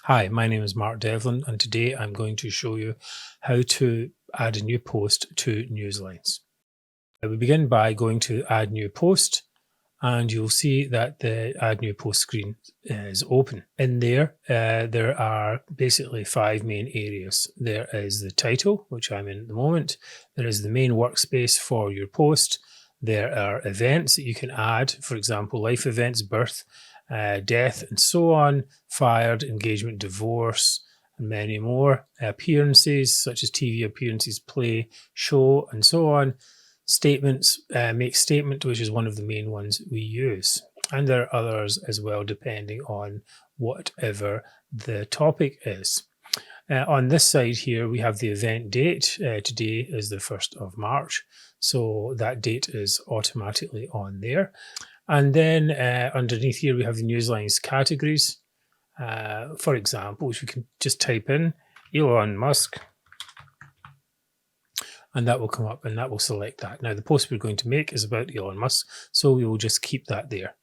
Hi, my name is Mark Devlin, and today I'm going to show you how to add a new post to Newslines. We begin by going to Add New Post, and you'll see that the Add New Post screen is open. In there, there are basically 5 main areas. There is the title, which I'm in at the moment. There is the main workspace for your post. There are events that you can add, for example, life events, birth, death, and so on, fired, engagement, divorce, and many more. Appearances, such as TV appearances, play, show, and so on. Statements, make statement, which is one of the main ones we use. And there are others as well, depending on whatever the topic is. On this side here, we have the event date. Today is the 1st of March, so that date is automatically on there. And then underneath here, we have the Newslines categories. For example, which we can just type in Elon Musk, and that will come up and that will select that. Now, the post we're going to make is about Elon Musk, so we will just keep that there.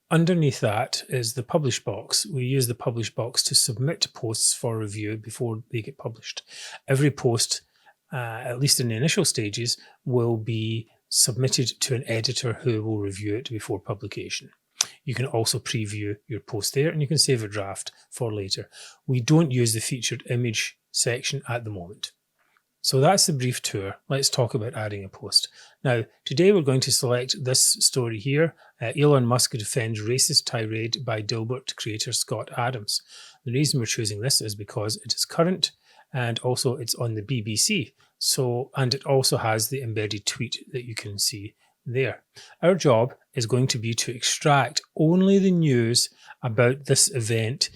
Underneath that is the publish box. We use the publish box to submit posts for review before they get published. Every post, at least in the initial stages, will be submitted to an editor who will review it before publication. You can also preview your post there, and you can save a draft for later. We don't use the featured image section at the moment. So that's the brief tour. Let's talk about adding a post. Now, today we're going to select this story here. Elon Musk defends racist tirade by Dilbert creator Scott Adams. The reason we're choosing this is because it is current, and also it's on the BBC. And it also has the embedded tweet that you can see there. Our job is going to be to extract only the news about this event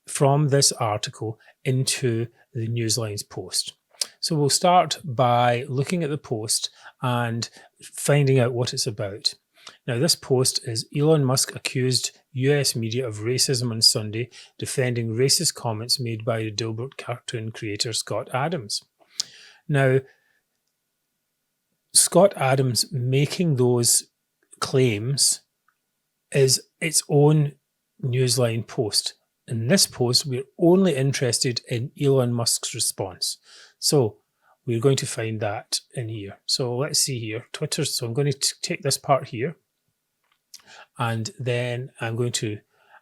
from this article into the Newslines post. So we'll start by looking at the post and finding out what it's about. Now, this post is Elon Musk accused US media of racism on Sunday, defending racist comments made by the Dilbert cartoon creator Scott Adams. Now, Scott Adams making those claims is its own Newsline post. In this post, we're only interested in Elon Musk's response. So we're going to find that in here. So let's see here, Twitter. So I'm going to take this part here, and then I'm going to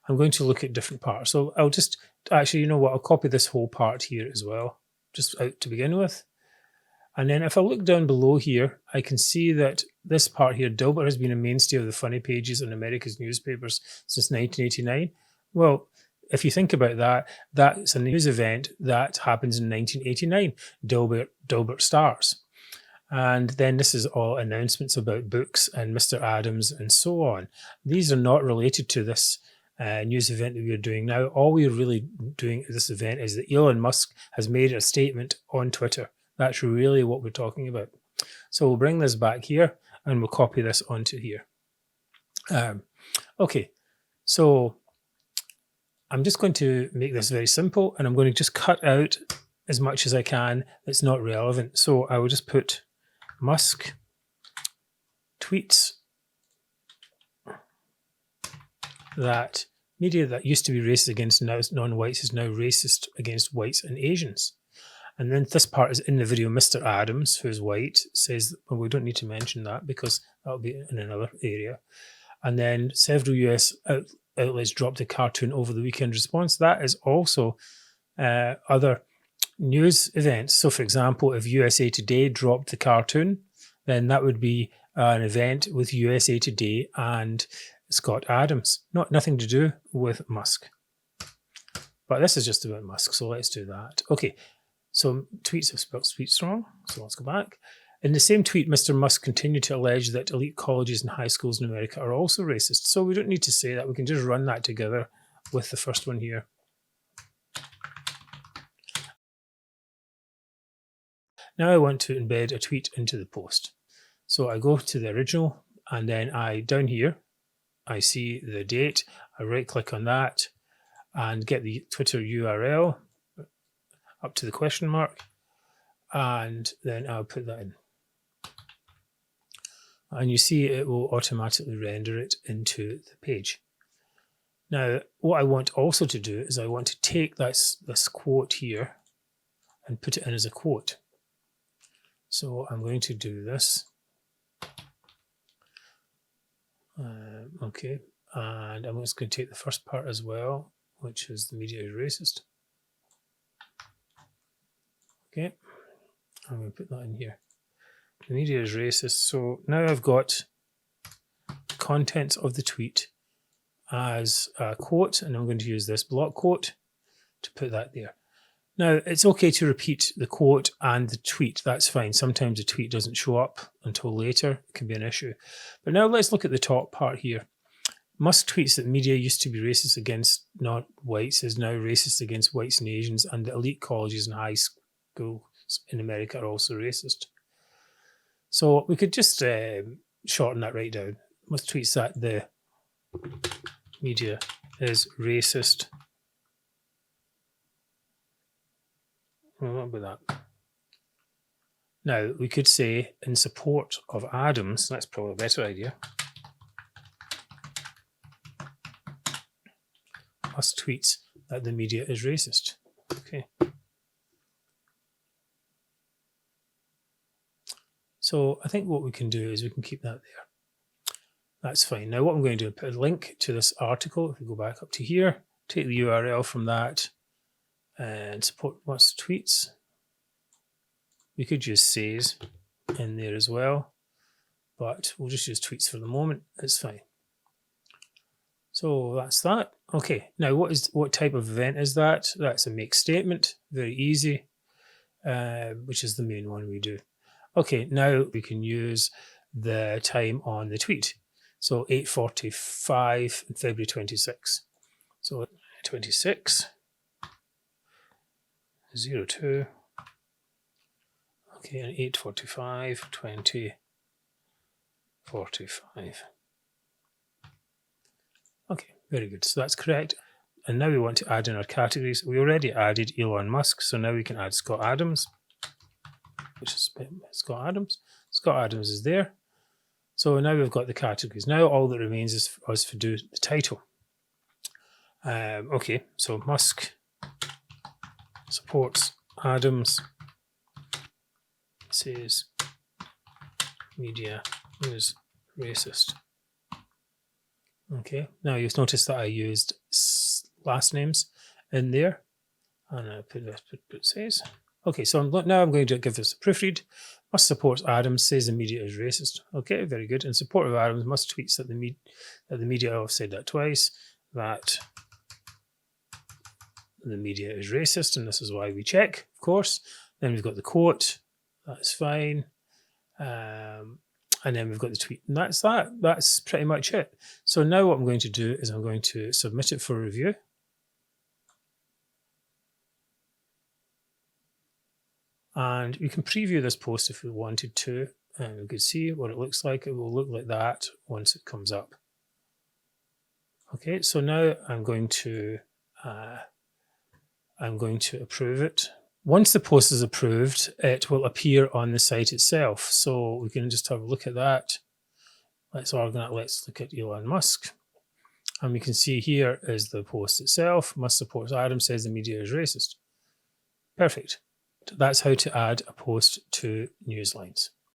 look at different parts. So I'll just, actually, you know what, I'll copy this whole part here as well, just out to begin with. And then if I look down below here, I can see that this part here, Dilbert has been a mainstay of the funny pages in America's newspapers since 1989. Well, if you think about that, that's a news event that happens in 1989. Dilbert starts. And then this is all announcements about books and Mr. Adams and so on. These are not related to this news event that we're doing now. All we're really doing at this event is that Elon Musk has made a statement on Twitter. That's really what we're talking about. So we'll bring this back here and we'll copy this onto here. Okay, so I'm just going to make this very simple, and I'm going to just cut out as much as I can that's not relevant. So I will just put Musk tweets that media that used to be racist against non-whites is now racist against whites and Asians. And then this part is in the video. Mr. Adams, who's white, says, well, we don't need to mention that because that'll be in another area. And then several US outlets dropped a cartoon over the weekend response. That is also other news events. So, for example, if USA Today dropped the cartoon, then that would be an event with USA Today and Scott Adams. Nothing to do with Musk. But this is just about Musk, so let's do that. Okay. So tweets have spelled tweets wrong, so let's go back. In the same tweet, Mr. Musk continued to allege that elite colleges and high schools in America are also racist. So we don't need to say that. We can just run that together with the first one here. Now I want to embed a tweet into the post. So I go to the original, and then down here, I see the date. I right click on that and get the Twitter URL up to the question mark, and then I'll put that in. And you see it will automatically render it into the page. Now, what I want also to do is I want to take this quote here and put it in as a quote. So I'm going to do this. Okay, and I'm just going to take the first part as well, which is the media is racist. Okay, I'm going to put that in here. The media is racist. So now I've got the contents of the tweet as a quote, and I'm going to use this block quote to put that there. Now, it's okay to repeat the quote and the tweet. That's fine. Sometimes the tweet doesn't show up until later. It can be an issue. But now let's look at the top part here. Musk tweets that media used to be racist against not whites is now racist against whites and Asians, and the elite colleges and high schools in America are also racist. So we could just shorten that right down. Musk tweets that the media is racist. Well, what about that? Now, we could say in support of Adams, that's probably a better idea. Musk tweets that the media is racist. Okay. So I think what we can do is we can keep that there. That's fine. Now what I'm going to do is put a link to this article. If we go back up to here, take the URL from that and support Musk tweets. We could use says in there as well, but we'll just use tweets for the moment. It's fine. So that's that. Okay, now what type of event is that? That's a make statement, very easy, which is the main one we do. Okay, now we can use the time on the tweet. So 8:45 and February 26. So 26, 02. Okay, and 8:45, 20:45. Okay, very good. So that's correct. And now we want to add in our categories. We already added Elon Musk, so now we can add Scott Adams, which is Scott Adams. Scott Adams is there. So now we've got the categories. Now all that remains is for us to do the title. Okay, so Musk supports Adams, says media is racist. Okay, now you'll notice that I used last names in there, and I put says. Okay, so now I'm going to give this a proofread. Musk supports Adams, says the media is racist. Okay, very good. In support of Adams, Musk tweets that the media, I've said that twice, that the media is racist, and this is why we check, of course. Then we've got the quote, that's fine. And then we've got the tweet, and that's that. That's pretty much it. So now what I'm going to do is I'm going to submit it for review. And we can preview this post if we wanted to, and we could see what it looks like. It will look like that once it comes up. Okay, so now I'm going to approve it. Once the post is approved, it will appear on the site itself. So we can just have a look at that. Let's look at Elon Musk. And we can see here is the post itself. Musk supports Adams, says the media is racist. Perfect. That's how to add a post to Newslines.